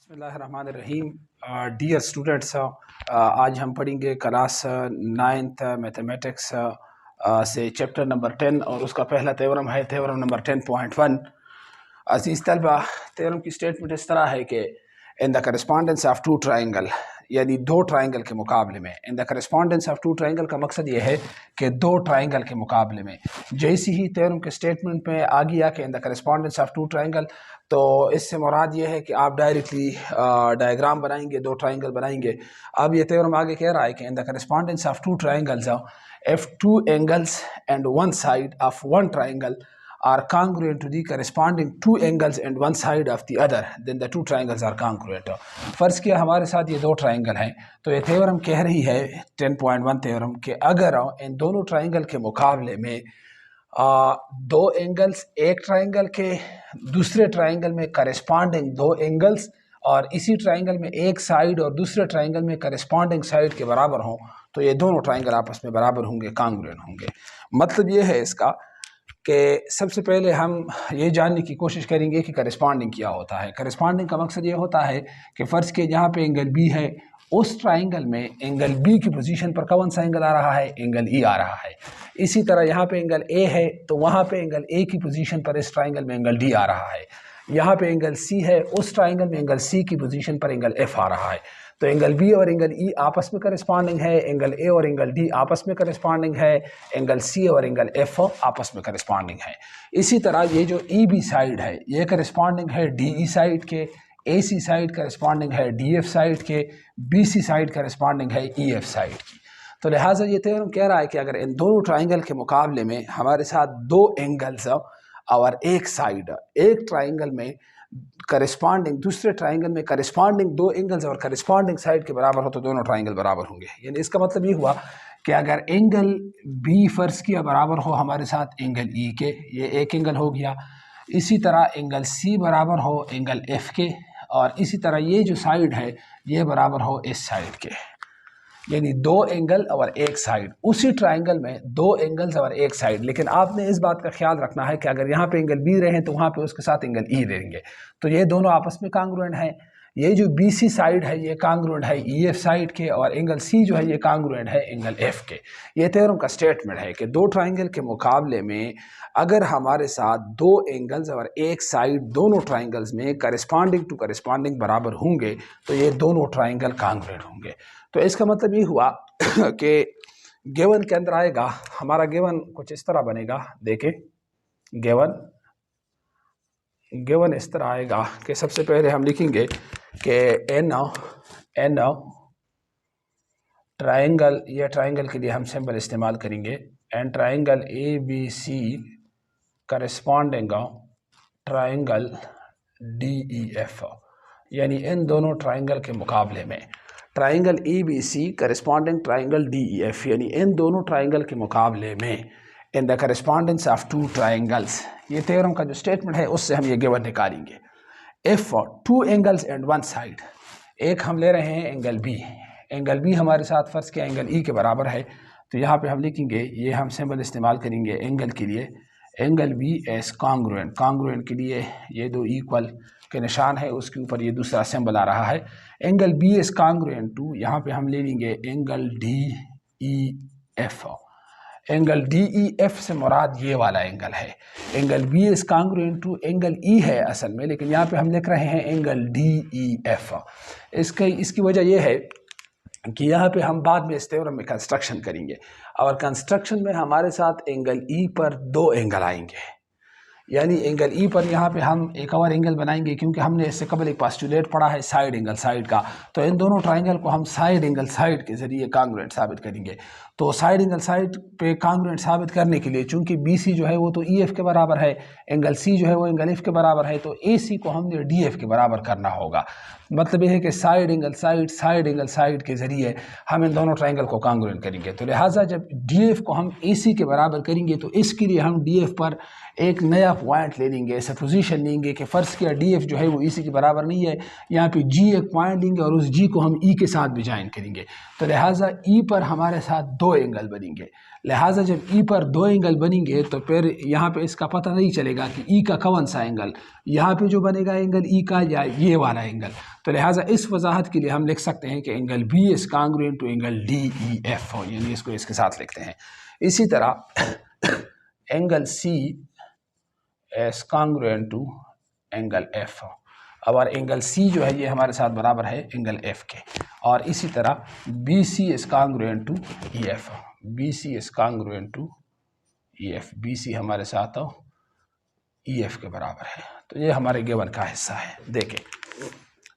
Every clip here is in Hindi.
बिस्मिल्लाहिर्रहमानिर्रहीम। डियर स्टूडेंट्स, आज हम पढ़ेंगे क्लास 9th मैथमेटिक्स से चैप्टर नंबर 10 और उसका पहला थ्योरम है थ्योरम नंबर 10.1। अजीज़ तलबा, थ्योरम की स्टेटमेंट इस तरह है कि in the correspondence of two triangle, यानी दो ट्राइंगल के मुकाबले में। In the correspondence of two triangle का मकसद ये है कि दो ट्राइंगल के मुकाबले में, जैसे ही थ्योरम के स्टेटमेंट में आ गया कि in the correspondence of two triangle, तो इससे मुराद ये है कि आप डायरेक्टली डायग्राम बनाएंगे, दो ट्राइंगल बनाएंगे। अब ये थ्योरम आगे कह रहा है कि in the correspondence of two triangles, if two angles and one side of one triangle are congruent to the corresponding two angles and one side of the other, then the two triangles are congruent। फ़र्ज़ किया हमारे साथ ये दो ट्राइंगल हैं, तो ये थ्योरम कह रही है 10.1 थ्योरम कि अगर इन दोनों ट्राइंगल के मुकाबले में दो एंगल्स एक ट्राइंगल के दूसरे ट्राइंगल में करस्पॉन्डिंग दो एंगल्स, और इसी ट्राइंगल में एक साइड और दूसरे ट्राइंगल में करस्पॉन्डिंग साइड के बराबर हों, तो ये दोनों ट्राइंगल आपस में बराबर होंगे, कांग्रुएंट होंगे। मतलब ये है इसका कि सबसे पहले हम ये जानने की कोशिश करेंगे कि करस्पॉन्डिंग क्या होता है। करस्पॉन्डिंग का मकसद ये होता है कि फ़र्ज़ के जहाँ पे एंगल बी है, उस ट्राइंगल में एंगल बी की पोजीशन पर कौन सा एंगल आ रहा है, एंगल ई आ रहा है। इसी तरह यहाँ पे एंगल ए है, तो वहाँ पे एंगल ए की पोजीशन पर इस ट्राइंगल में एंगल डी आ रहा है। यहाँ पे एंगल सी है, उस ट्राइंगल में एंगल सी की पोजीशन पर एंगल एफ आ रहा है। तो एंगल बी और एंगल ई आपस में करस्पॉन्डिंग है, एंगल ए और एंगल डी आपस में करस्पॉन्डिंग है, एंगल सी और एंगल एफ आपस में करस्पॉन्डिंग है। इसी तरह ये जो ई बी साइड है, ये करस्पॉन्डिंग है डी ई साइड के, ए सी साइड करस्पॉन्डिंग है डी एफ साइड के, बी सी साइड करस्पॉन्डिंग है ई एफ साइड की। तो लिहाजा ये थ्योरम कह रहा है कि अगर इन दोनों ट्राइंगल के मुकाबले में हमारे साथ दो एंगल्स और एक साइड, एक ट्राइंगल में करस्पॉन्डिंग दूसरे ट्राइंगल में करस्पॉन्डिंग दो एंगल्स और करस्पॉन्डिंग साइड के बराबर हो, तो दोनों ट्राइंगल बराबर होंगे। यानी इसका मतलब ये हुआ कि अगर एंगल बी फ़र्ज़ किया बराबर हो हमारे साथ एंगल ई के, ये एक एंगल हो गया। इसी तरह एंगल सी बराबर हो एंगल एफ के, और इसी तरह ये जो साइड है ये बराबर हो इस साइड के, यानी दो एंगल और एक साइड। उसी ट्राइंगल में दो एंगल्स और एक साइड, लेकिन आपने इस बात का ख्याल रखना है कि अगर यहाँ पे एंगल बी रहे तो वहाँ पे उसके साथ एंगल ई रहेंगे, तो ये दोनों आपस में कांग्रुएंट है। ये जो बी सी साइड है ये कांग्रुएंट है ई एफ साइड के, और एंगल सी जो है ये कांग्रुएंट है एंगल एफ के। ये थ्योरम का स्टेटमेंट है कि दो ट्राइंगल के मुकाबले में अगर हमारे साथ दो एंगल्स और एक साइड दोनों ट्राइंगल्स में करस्पॉन्डिंग टू करस्पॉन्डिंग बराबर होंगे, तो ये दोनों ट्राइंगल कांग्रुएंट होंगे। तो इसका मतलब ये हुआ कि गिवन के अंदर आएगा, हमारा गिवन कुछ इस तरह बनेगा। देखें, गिवन इस तरह आएगा कि सबसे पहले हम लिखेंगे कि एन ट्राइंगल, ये ट्राइंगल के लिए हम सिंबल इस्तेमाल करेंगे, an triangle A B C corresponding triangle D E F, यानी इन दोनों ट्राइंगल के मुकाबले में triangle A B C corresponding triangle D E F, यानी इन दोनों ट्राइंगल के मुकाबले में in the correspondence of two triangles. ये थ्योरम का जो स्टेटमेंट है उससे हम ये गिवन निकालेंगे। If two angles and one side, एक हम ले रहे हैं एंगल बी, एंगल बी हमारे साथ फ़र्ज़ के एंगल ई के बराबर है, तो यहाँ पे हम लिखेंगे, ये हम सिंबल इस्तेमाल करेंगे एंगल के लिए, angle B is congruent. Congruent के लिए ये दो इक्वल के निशान है, उसके ऊपर ये दूसरा सिंबल आ रहा है। Angle B is congruent to, यहाँ पे हम ले लेंगे angle D E F. Angle D E F से मुराद ये वाला एंगल है। Angle B is congruent to angle E है असल में, लेकिन यहाँ पे हम लिख रहे हैं एंगल डी ई एफ। इसकी वजह यह है कि यहाँ पे हम बाद में इस थ्योरम में कंस्ट्रक्शन करेंगे, और कंस्ट्रक्शन में हमारे साथ एंगल ई पर दो एंगल आएंगे। यानी एंगल ई पर यहाँ पे हम एक और एंगल बनाएंगे, क्योंकि हमने इससे कबल एक पास्टुलेट पढ़ा है साइड एंगल साइड का, तो इन दोनों ट्राइंगल को हम साइड एंगल साइड के ज़रिए कांग्रुएंट साबित करेंगे। तो साइड एंगल साइड पे कांग्रुएंट साबित करने के लिए, चूंकि बी सी जो है वो तो ई एफ के बराबर है, एंगल सी जो है वो एंगल एफ के बराबर है, तो ए सी को हमने डी एफ के बराबर करना होगा। मतलब यह है कि साइड एंगल साइड के ज़रिए हम इन दोनों ट्राइंगल को कांग्रुएंट करेंगे। तो लिहाजा जब डी एफ को हम ए सी के बराबर करेंगे, तो इसके लिए हम डी एफ पर एक नया पॉइंट ले लेंगे, सपोजिशन लेंगे कि फ़र्ज़ किया डी एफ जो है वो ई सी के बराबर नहीं है, यहाँ पे जी एक पॉइंट लेंगे और उस जी को हम ई के साथ भी ज्वाइन करेंगे, तो लिहाजा ई पर हमारे साथ दो एंगल बनेंगे। लिहाजा जब ई पर दो एंगल बनेंगे तो फिर यहाँ पे इसका पता नहीं चलेगा कि ई का कौन सा एंगल, यहाँ पे जो बनेगा एंगल ई का या ये वाला एंगल। तो लिहाजा इस वजाहत के लिए हम लिख सकते हैं कि angle B is congruent to angle D E F हो, यानी इसको इसके साथ लिखते हैं। इसी तरह angle C is congruent to angle F हो, और एंगल सी जो है ये हमारे साथ बराबर है एंगल एफ के, और इसी तरह B C is congruent to E F, B C is congruent to E F, B C हमारे साथ हो ई एफ के बराबर है। तो ये हमारे गिवन का हिस्सा है। देखें,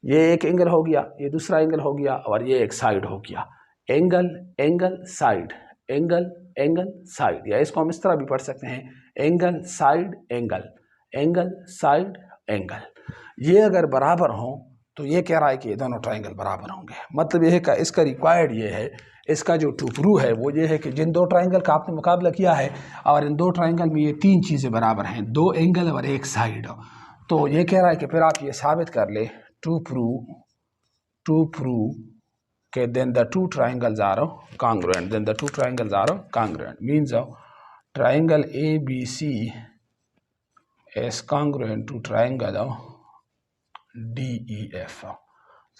ये एक एंगल हो गया, ये दूसरा एंगल हो गया, और ये एक साइड हो गया। Angle angle side, angle angle side, या इसको हम इस तरह भी पढ़ सकते हैं angle side angle, angle side angle. ये अगर बराबर हों तो ये कह रहा है कि ये दोनों ट्राइंगल बराबर होंगे। मतलब ये है कि इसका रिक्वायर्ड ये है, इसका जो टू प्रूव है वो ये है कि जिन दो ट्राइंगल का आपने मुकाबला किया है और इन दो ट्राइंगल में ये तीन चीज़ें बराबर हैं, दो एंगल और एक साइड, तो ये कह रहा है कि फिर आप ये साबित कर ले टू प्रूव के then the two triangles are congruent, then the two triangles are congruent means triangle ABC is congruent to triangle DEF।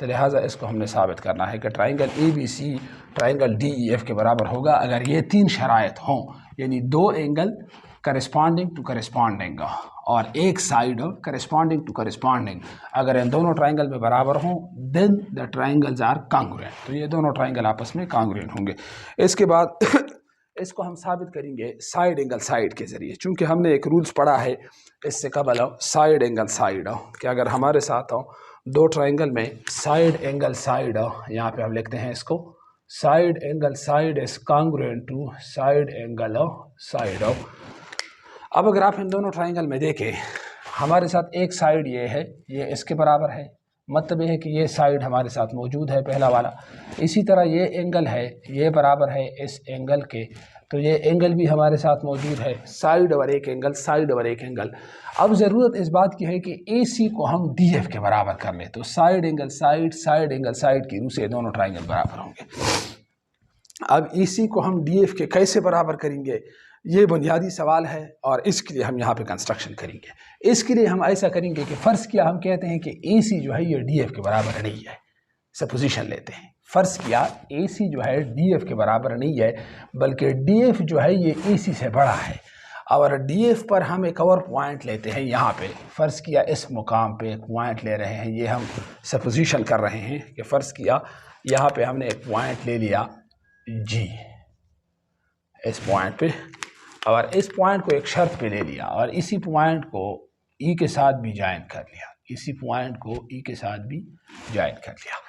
तो लिहाजा इसको हमने साबित करना है कि ट्राइंगल ABC ट्राइंगल DEF के बराबर होगा अगर ये तीन शराइत हों, यानी दो एंगल करस्पॉन्डिंग टू करस्पॉन्डिंग और एक साइड करस्पॉन्डिंग टू करस्पॉन्डिंग, अगर इन दोनों ट्राइंगल में बराबर हों then the triangles are congruent, तो ये दोनों ट्राइंगल आपस में कांग्रुएंट होंगे। इसके बाद इसको हम साबित करेंगे साइड एंगल साइड के ज़रिए, चूँकि हमने एक रूल्स पढ़ा है इससे कबल साइड एंगल साइड कि अगर हमारे साथ हो दो ट्राइंगल में साइड एंगल साइड, यहाँ पे हम लिखते हैं इसको side angle side is congruent to side angle side. अब अगर आप इन दोनों ट्राइंगल में देखें, हमारे साथ एक साइड ये है, ये इसके बराबर है, मतलब ये है कि ये साइड हमारे साथ मौजूद है पहला वाला। इसी तरह ये एंगल है, ये बराबर है इस एंगल के, तो ये एंगल भी हमारे साथ मौजूद है, साइड और एक एंगल, साइड और एक एंगल। अब ज़रूरत इस बात की है कि AC को हम DF के बराबर कर लें, तो side angle side, side angle side की रूह से दोनों ट्राइंगल बराबर होंगे। अब AC को हम DF के कैसे बराबर करेंगे, ये बुनियादी सवाल है और इसके लिए हम यहाँ पे कंस्ट्रक्शन करेंगे। इसके लिए हम ऐसा करेंगे कि फ़र्ज़ किया हम कहते हैं कि AC जो है ये DF के बराबर नहीं है, सपोजिशन लेते हैं, फ़र्ज़ किया AC जो है DF के बराबर नहीं है बल्कि DF जो है ये AC से बड़ा है, और DF पर हम एक और पॉइंट लेते हैं यहाँ पे, फ़र्ज़ किया इस मुकाम पे एक पॉइंट ले रहे हैं, ये हम सपोजिशन कर रहे हैं कि फ़र्ज़ किया यहाँ पे हमने एक पॉइंट ले लिया G इस पॉइंट पे, और इस पॉइंट को एक शर्त पे ले लिया और इसी पॉइंट को E के साथ भी ज्वाइन कर लिया, इसी पॉइंट को E के साथ भी ज्वाइन कर लिया।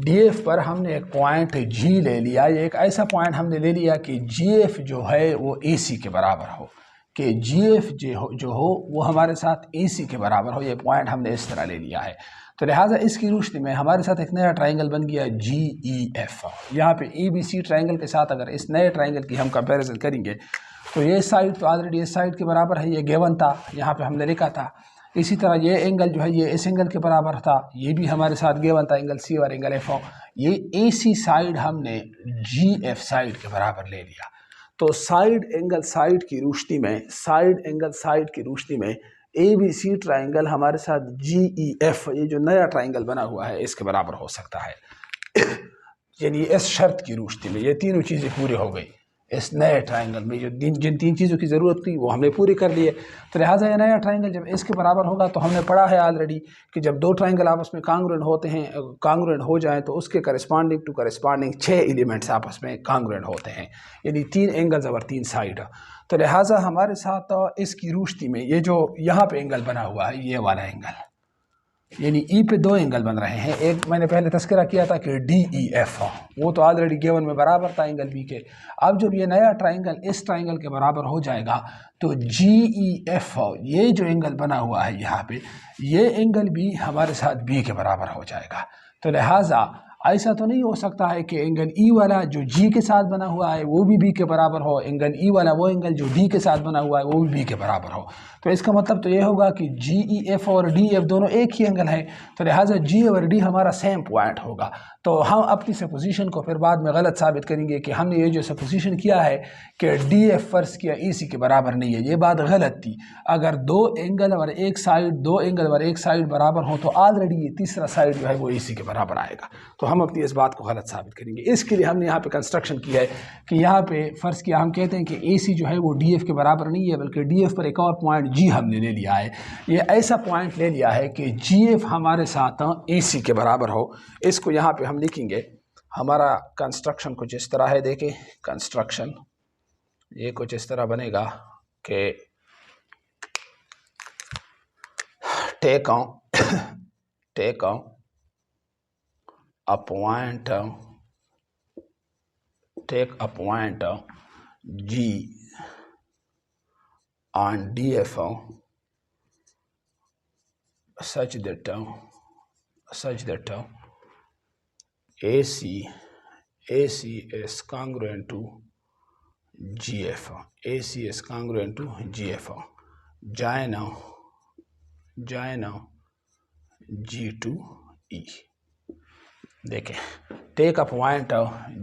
DF पर हमने एक पॉइंट G ले लिया, ये एक ऐसा पॉइंट हमने ले लिया कि GF जो है वो AC के बराबर हो, कि GF जो हो वो हमारे साथ AC के बराबर हो, ये पॉइंट हमने इस तरह ले लिया है। तो लिहाजा इसकी रोशनी में हमारे साथ एक नया ट्राइंगल बन गया GEF। यहाँ पे ABC ट्राइंगल के साथ अगर इस नए ट्राइंगल की हम कंपैरिजन करेंगे तो ये साइड तो ऑलरेडी इस साइड के बराबर है, ये गिवन था, यहाँ पे हमने लिखा था। इसी तरह ये एंगल जो है ये इस एंगल के बराबर था, ये भी हमारे साथ गिवन था, एंगल C और एंगल F। ये AC साइड हमने GF साइड के बराबर ले लिया। तो साइड एंगल साइड की रोशनी में, साइड एंगल साइड की रोशनी में ABC ट्राइंगल हमारे साथ GEF, ये जो नया ट्राइंगल बना हुआ है, इसके बराबर हो सकता है। यानी इस शर्त की रोशनी में ये तीनों चीज़ें पूरी हो गई। इस नए ट्राइंगल में जो जिन तीन चीज़ों की ज़रूरत थी वो हमने पूरी कर लिए। तो लिहाजा ये नया ट्राइंगल जब इसके बराबर होगा तो हमने पढ़ा है ऑलरेडी कि जब दो ट्राइंगल आपस में कांग्रुएंट होते हैं, कांग्रुएंट हो जाएं तो उसके करस्पॉन्डिंग टू करस्पॉन्डिंग 6 एलिमेंट्स आपस में कांग्रुएंट होते हैं, यानी 3 एंगल्स और 3 साइड। तो लिहाजा हमारे साथ इसकी रोशनी में ये जो यहाँ पे एंगल बना हुआ है, ये वाला एंगल, यानी E पे दो एंगल बन रहे हैं। एक मैंने पहले तस्करा किया था कि DEF, वो तो ऑलरेडी गिवन में बराबर था एंगल B के। अब जब ये नया ट्राइंगल इस ट्राइंगल के बराबर हो जाएगा तो GEF, ये जो एंगल बना हुआ है यहाँ पे, ये एंगल भी हमारे साथ B के बराबर हो जाएगा। तो लिहाजा ऐसा तो नहीं हो सकता है कि एंगल ई वाला जो जी के साथ बना हुआ है वो भी बी के बराबर हो, एंगल ई वाला वो एंगल जो डी के साथ बना हुआ है वो भी बी के बराबर हो। तो इसका मतलब तो ये होगा कि जी ई एफ और डी एफ दोनों एक ही एंगल है, तो लिहाजा जी और डी हमारा सेम पॉइंट होगा। तो हम अपनी सपोजिशन को फिर बाद में गलत साबित करेंगे कि हमने ये जो सपोजिशन किया है कि डी एफ फर्ज किया ई सी के बराबर नहीं है, ये बात गलत थी। अगर दो एंगल और एक साइड बराबर हो तो ऑलरेडी ये तीसरा साइड जो है वो ए सी के बराबर आएगा। तो हम अपनी इस बात को गलत साबित करेंगे। इसके लिए हमने यहाँ पे कंस्ट्रक्शन की है कि यहाँ पे फ़र्ज़ किया, हम कहते हैं कि ए सी जो है वो डी एफ के बराबर नहीं है, बल्कि डी एफ पर एक और पॉइंट जी हमने ले लिया है। ये ऐसा पॉइंट ले लिया है कि जी एफ हमारे साथ ए सी के बराबर हो। इसको यहाँ पे हम लिखेंगे, हमारा कंस्ट्रक्शन कुछ इस तरह है। देखें कंस्ट्रक्शन ये कुछ इस तरह बनेगा कि take a point G on DF such that AC is congruent to GF. AC is congruent to GF. Join G to E. देखें, take a point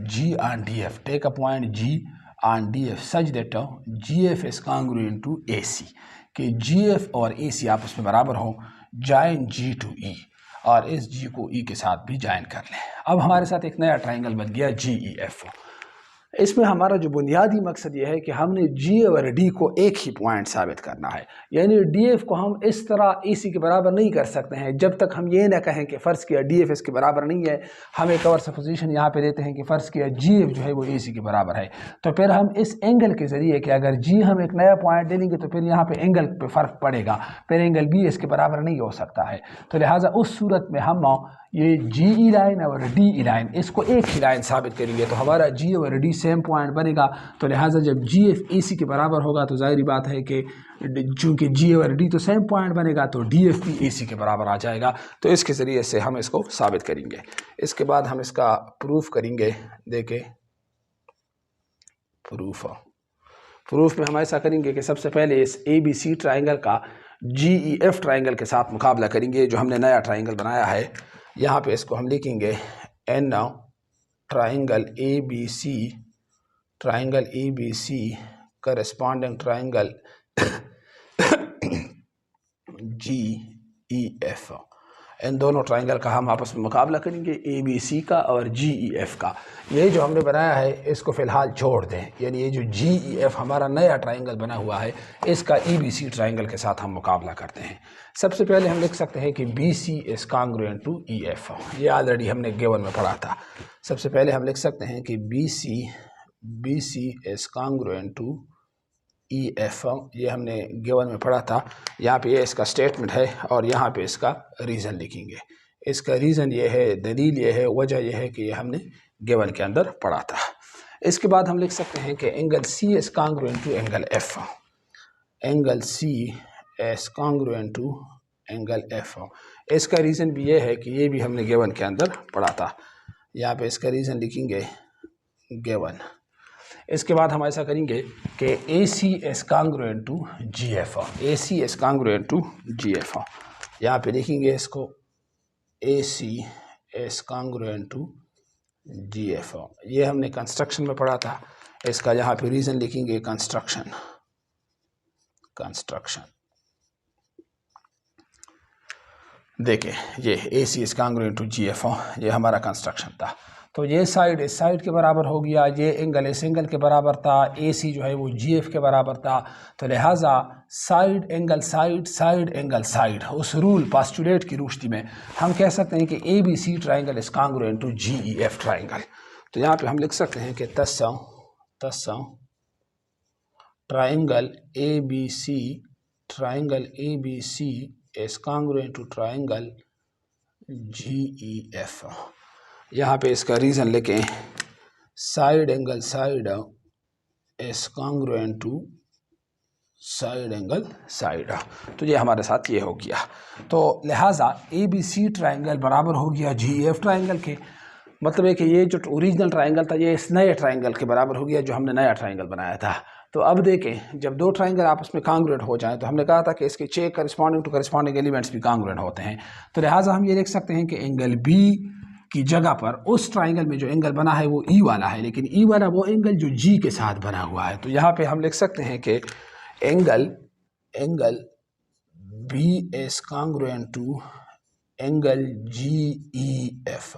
G on DF, take a point G on DF such that GF is congruent to AC, कि GF और AC आपस में बराबर हो। जॉइन G to E, और इस G को E के साथ भी जॉइन कर लें। अब हमारे साथ एक नया ट्राइंगल बन गया GEF। इसमें हमारा जो बुनियादी मकसद ये है कि हमने G और D को एक ही पॉइंट साबित करना है, यानी DF को हम इस तरह AC के बराबर नहीं कर सकते हैं जब तक हम ये ना कहें कि फ़र्ज़ किया DF इसके बराबर नहीं है। हम एक और सपोजिशन यहाँ पे देते हैं कि फ़र्ज़ किया GF जो है वो AC के बराबर है। तो फिर हम इस एंगल के ज़रिए कि अगर G हम एक नया पॉइंट ले लेंगे तो फिर यहाँ पर एंगल पर फ़र्क पड़ेगा, फिर एंगल B इसके बराबर नहीं हो सकता है। तो लिहाजा उस सूरत में हम ये GE लाइन और DE लाइन इसको एक ही लाइन साबित करेंगे, तो हमारा G और D सेम पॉइंट बनेगा। तो लिहाजा जब GF AC के बराबर होगा तो जाहिर बात है कि चूँकि G और D तो सेम पॉइंट बनेगा तो DF भी AC के बराबर आ जाएगा। तो इसके ज़रिए से हम इसको साबित करेंगे। इसके बाद हम इसका प्रूफ करेंगे। देखें प्रूफ में हम ऐसा करेंगे कि सबसे पहले इस ABC ट्राइंगल का GEF ट्राइंगल के साथ मुकाबला करेंगे जो हमने नया ट्राइंगल बनाया है। यहाँ पे इसको हम लिखेंगे an triangle ABC corresponding triangle GEF। इन दोनों ट्राइंगल का हम आपस में मुकाबला करेंगे, ABC का और GEF का। ये जो हमने बनाया है इसको फ़िलहाल छोड़ दें, यानी ये जो GEF हमारा नया ट्राइंगल बना हुआ है इसका ABC ट्राइंगल के साथ हम मुकाबला करते हैं। सबसे पहले हम लिख सकते हैं कि BC is congruent to EF। ये ऑलरेडी हमने गिवन में पढ़ा था। सबसे पहले हम लिख सकते हैं कि BC is congruent to EF, ये हमने गिवन में पढ़ा था। यहाँ पे ये इसका स्टेटमेंट है और यहाँ पे इसका रीज़न लिखेंगे। इसका रीज़न ये है, दलील ये है, वजह ये है कि ये हमने गिवन के अंदर पढ़ा था। इसके बाद हम लिख सकते हैं कि angle C is congruent to angle F। Angle C is congruent to angle F। इसका रीज़न भी ये है कि ये भी हमने गिवन के अंदर पढ़ा था। यहाँ पे इसका रीज़न लिखेंगे गिवन। इसके बाद हम ऐसा करेंगे कि AC is congruent to GF। AC is congruent to GF। यहाँ पे लिखेंगे इसको AC is congruent to GF। ये हमने कंस्ट्रक्शन में पढ़ा था। इसका यहाँ पे रीज़न लिखेंगे कंस्ट्रक्शन। देखें ये AC is congruent to GF, ये हमारा कंस्ट्रक्शन था। तो ये साइड इस साइड के बराबर हो गया, ये एंगल इस एंगल के बराबर था, AC जो है वो GF के बराबर था। तो लिहाजा साइड एंगल साइड उस रूल पास्टुलेट की रोशनी में हम कह सकते हैं कि ABC triangle is congruent to GEF triangle. तो यहाँ पे हम लिख सकते हैं कि तस्सा triangle ABC is congruent to triangle GEF। यहाँ पे इसका रीज़न लिखें side angle side is congruent to side angle side. तो ये हमारे साथ ये हो गया। तो लिहाजा ABC ट्राइंगल बराबर हो गया GEF ट्राइंगल के। मतलब है कि ये जो ओरिजिनल ट्राइंगल था ये इस नए ट्राइंगल के बराबर हो गया जो हमने नया ट्राइंगल बनाया था। तो अब देखें, जब दो ट्राइंगल आपस में कांग्रुएंट हो जाएं तो हमने कहा था कि इसके check corresponding to corresponding elements भी कांग्रुएंट होते हैं। तो लिहाजा हम ये लिख सकते हैं कि एंगल बी की जगह पर उस ट्राइंगल में जो एंगल बना है वो ई वाला है, लेकिन ई वाला वो एंगल जो जी के साथ बना हुआ है। तो यहाँ पे हम लिख सकते हैं कि angle B is congruent to angle G E F.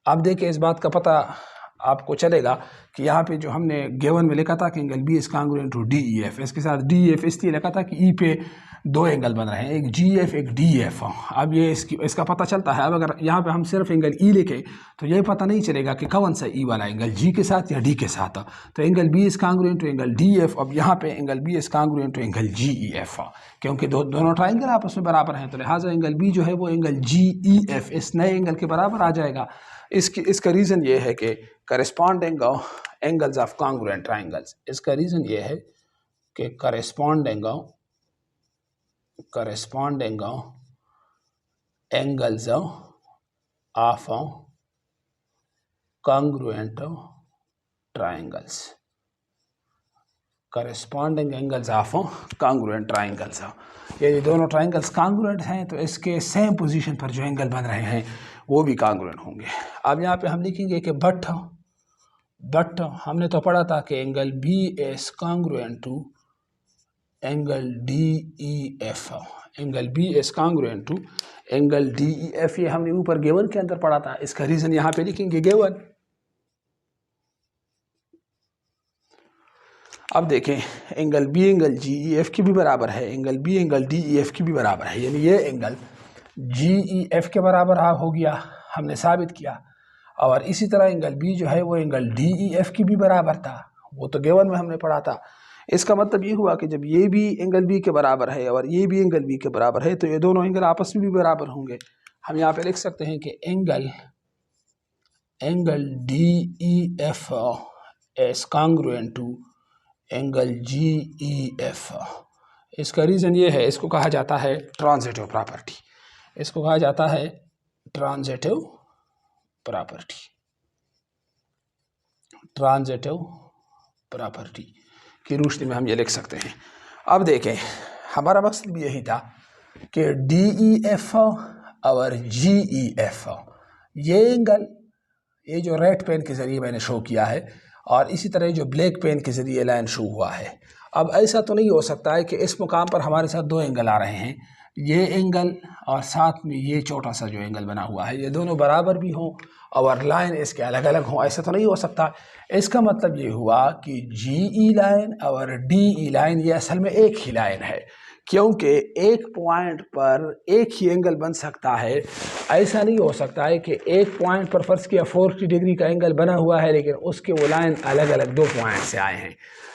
अब देखिए, इस बात का पता आपको चलेगा कि यहाँ पे जो हमने गिवन में लिखा था कि angle B is congruent to D E F, इसके साथ डी ई एफ इसलिए लिखा था कि ई पे दो एंगल बन रहे हैं, एक जी एफ एक डी एफ। अब ये इसका पता चलता है। अब अगर यहाँ पे हम सिर्फ एंगल ई लिखें तो ये पता नहीं चलेगा कि कौन सा ई वाला एंगल जी के साथ या डी के साथ। तो angle B is congruent to angle D F. अब यहाँ पे angle B is congruent to angle G E F, क्योंकि दोनों ट्राइंगल आपस में बराबर हैं। तो लिहाजा एंगल बी जो है वो एंगल जी ई एफ इस नए एंगल के बराबर आ जाएगा। इसका रीज़न ये है कि corresponding angles of congruent triangles, इसका रीज़न ये है कि corresponding angles of congruent triangles, corresponding angles of congruent triangles. ये दोनों ट्राइंगल्स कांग्रुएंट हैं तो इसके सेम पोजीशन पर जो एंगल बन रहे हैं वो भी कांग्रुएंट होंगे। अब यहाँ पे हम लिखेंगे कि बट हमने तो पढ़ा था कि angle B is congruent to angle D E F, angle B is congruent to angle D E F. ये हमने ऊपर गिवन के अंदर पढ़ा था, इसका रीज़न यहाँ पे लिखेंगे गिवन। अब देखें, angle B angle G E F की भी बराबर है, angle B angle D E F की भी बराबर है, यानी ये एंगल जी ई एफ के बराबर हो गया, हमने साबित किया। और इसी तरह एंगल बी जो है वो एंगल डी ई एफ की भी बराबर था, वो तो गिवन में हमने पढ़ा था। इसका मतलब ये हुआ कि जब ये भी एंगल बी के बराबर है और ये भी एंगल बी के बराबर है तो ये दोनों एंगल आपस में भी बराबर होंगे। हम यहाँ पे लिख सकते हैं कि angle D E F is congruent to angle G E F. इसका रीज़न ये है, इसको कहा जाता है ट्रांजिटिव प्रॉपर्टी, इसको कहा जाता है ट्रांजिटिव प्रॉपर्टी की रोशनी में हम ये लिख सकते हैं। अब देखें, हमारा मकसद भी यही था कि डी ई एफ और जी ई एफ, ये एंगल, ये जो रेड पेन के ज़रिए मैंने शो किया है और इसी तरह जो ब्लैक पेन के ज़रिए लाइन शो हुआ है। अब ऐसा तो नहीं हो सकता है कि इस मुकाम पर हमारे साथ दो एंगल आ रहे हैं, ये एंगल और साथ में ये छोटा सा जो एंगल बना हुआ है, ये दोनों बराबर भी हों और लाइन इसके अलग अलग हों, ऐसा तो नहीं हो सकता। इसका मतलब ये हुआ कि जी ई लाइन और डी ई लाइन ये असल में एक ही लाइन है, क्योंकि एक पॉइंट पर एक ही एंगल बन सकता है। ऐसा नहीं हो सकता है कि एक पॉइंट पर फर्ज किया 40 डिग्री का एंगल बना हुआ है लेकिन उसके वो लाइन अलग अलग दो पॉइंट से आए हैं।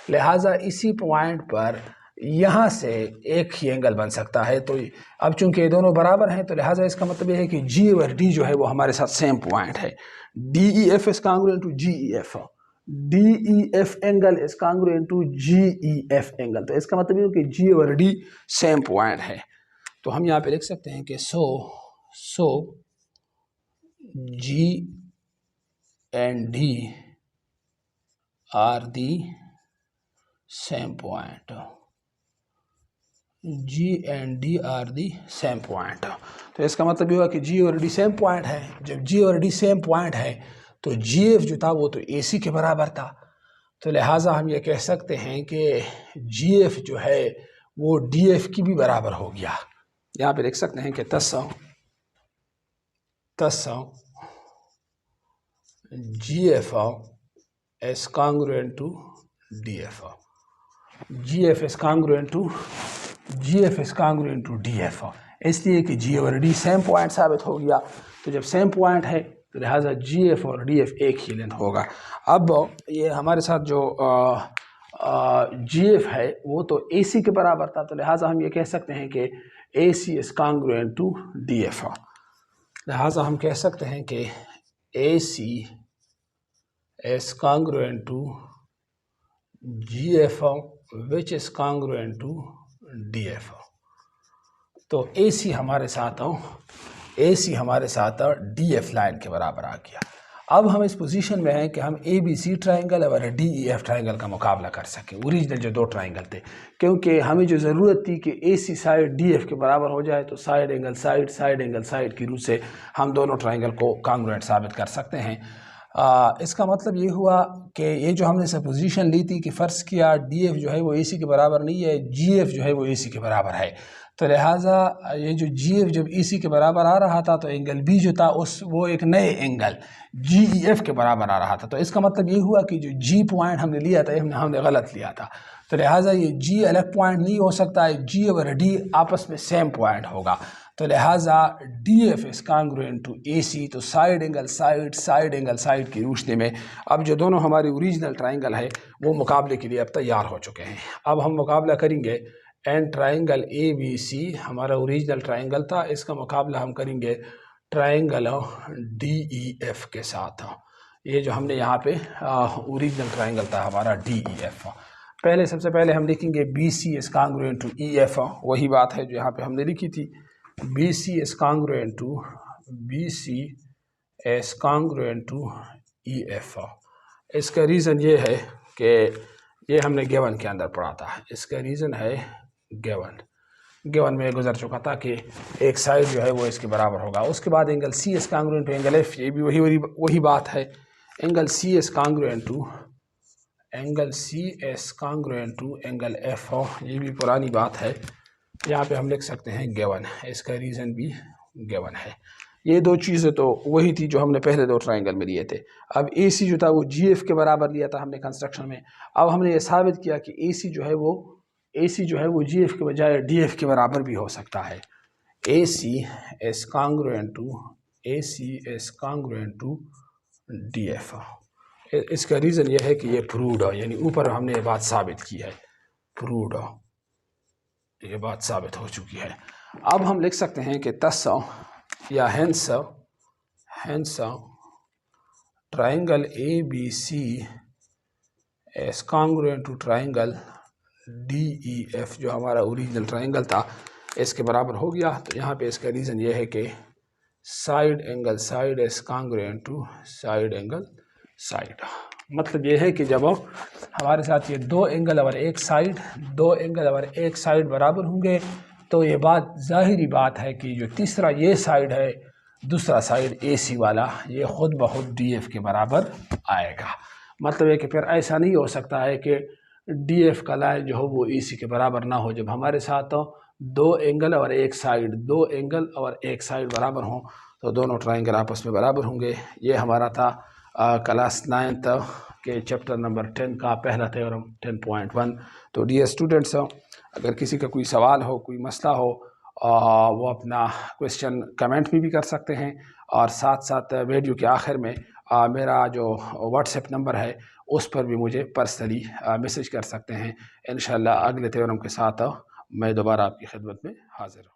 लिहाजा इसी पॉइंट पर यहाँ से एक ही एंगल बन सकता है। तो अब चूंकि ये दोनों बराबर हैं तो लिहाजा इसका मतलब ये है कि जी और डी जो है वो हमारे साथ सेम पॉइंट है। D E F is congruent to G E F, D E F angle is congruent to G E F angle. तो इसका मतलब ये कि जी और डी सेम पॉइंट है। तो हम यहाँ पे लिख सकते हैं कि so G and D are the same point, G and D are the same point. तो इसका मतलब ये हुआ कि जी और डी सेम पॉइंट है। जब जी और डी सेम पॉइंट है तो जी एफ जो था वो तो ए सी के बराबर था। तो लिहाजा हम ये कह सकते हैं कि जी एफ जो है वो डी एफ की भी बराबर हो गया। यहाँ पे लिख सकते हैं कि तस्सौ G F is congruent to D F, G F is congruent to D F, इसलिए कि जी और डी सेम पॉइंट साबित हो गया। तो जब सेम पॉइंट है तो लिहाजा जी एफ और डी एफ एक ही लेंथ होगा। अब ये हमारे साथ जो जी एफ है वो तो ए सी के बराबर था, तो लिहाजा हम ये कह सकते हैं कि A C is congruent to D F. लिहाजा हम कह सकते हैं कि A C is congruent to G F which is congruent to D F. तो ए सी हमारे साथ डी एफ लाइन के बराबर आ गया। अब हम इस पोजीशन में हैं कि हम ABC ट्रायंगल और DEF ट्रायंगल का मुकाबला कर सकें, ओरिजिनल जो दो ट्रायंगल थे, क्योंकि हमें जो ज़रूरत थी कि AC साइड DF के बराबर हो जाए तो साइड एंगल साइड की रूप से हम दोनों ट्रायंगल को कांग्रुएंट साबित कर सकते हैं। इसका मतलब ये हुआ कि ये जो हमने सपोजिशन ली थी कि फ़र्ज़ किया DF जो है वो AC के बराबर नहीं है, GF जो है वो AC के बराबर है, तो लिहाजा ये जो GF जब AC के बराबर आ रहा था तो एंगल B जो था वो एक नए एंगल GEF के बराबर आ रहा था। तो इसका मतलब ये हुआ कि जो G पॉइंट हमने लिया था हमने गलत लिया था, तो लिहाजा ये G अलग पॉइंट नहीं हो सकता है, G और D आपस में सेम पॉइंट होगा, तो लिहाजा DF is congruent to AC। तो साइड एंगल साइड की रोशनी में अब जो दोनों हमारे ओरिजिनल ट्रायंगल है वो मुकाबले के लिए अब तैयार हो चुके हैं। अब हम मुकाबला करेंगे एंड ट्रायंगल ABC हमारा ओरिजिनल ट्रायंगल था, इसका मुकाबला हम करेंगे ट्रायंगल DEF के साथ। ये जो हमने यहाँ पे ओरिजिनल ट्रायंगल था हमारा DEF। पहले सबसे पहले हम लिखेंगे BC is congruent to EF, वही बात है जो यहाँ पे हमने लिखी थी, BC is congruent to EF। इसका रीज़न ये है कि ये हमने गिवन के अंदर पढ़ा था, इसका रीज़न है गिवन में गुजर चुका था कि एक साइड जो है वो इसके बराबर होगा। उसके बाद angle C is congruent to angle F, ये भी वही बात है, angle C is congruent to angle F, ये भी पुरानी बात है, यहाँ पे हम लिख सकते हैं गिवन, इसका रीज़न भी गिवन है। ये दो चीज़ें तो वही थी जो हमने पहले दो ट्रायंगल में लिए थे। अब AC जो था वो GF के बराबर लिया था हमने कंस्ट्रक्शन में। अब हमने ये साबित किया कि AC जो है वो GF के बजाय DF के बराबर भी हो सकता है। AC is congruent to DF। इसका रीज़न ये है कि ये प्रूव्ड है, यानी ऊपर हमने ये बात साबित की है, प्रूव्ड, ये बात साबित हो चुकी है। अब हम लिख सकते हैं कि thus या hence triangle ABC is congruent to triangle DEF जो हमारा ओरिजिनल ट्रायंगल था इसके बराबर हो गया। तो यहाँ पे इसका रीज़न ये है कि side angle side is congruent to side angle side. मतलब ये है कि जब हमारे साथ ये दो एंगल और एक साइड बराबर होंगे तो ये बात ज़ाहिरी बात है कि जो तीसरा ये साइड है, दूसरा साइड AC वाला, ये ख़ुद ब खुद DF के बराबर आएगा। मतलब है कि फिर ऐसा नहीं हो सकता है कि DF का लाइन जो हो वो AC के बराबर ना हो। जब हमारे साथ दो एंगल और एक साइड बराबर हों तो दोनों ट्रायंगल आपस में बराबर होंगे। ये हमारा था क्लास 9th के चैप्टर नंबर 10 का पहला थ्योरम 10.1। तो डियर स्टूडेंट्स, अगर किसी का कोई सवाल हो, कोई मसला हो, वो अपना क्वेश्चन कमेंट में भी कर सकते हैं, और साथ साथ वीडियो के आखिर में मेरा जो व्हाट्सएप नंबर है उस पर भी मुझे पर्सनली मैसेज कर सकते हैं। इंशाल्लाह अगले थ्योरम के साथ मैं दोबारा आपकी खिदमत में हाजिर हूँ।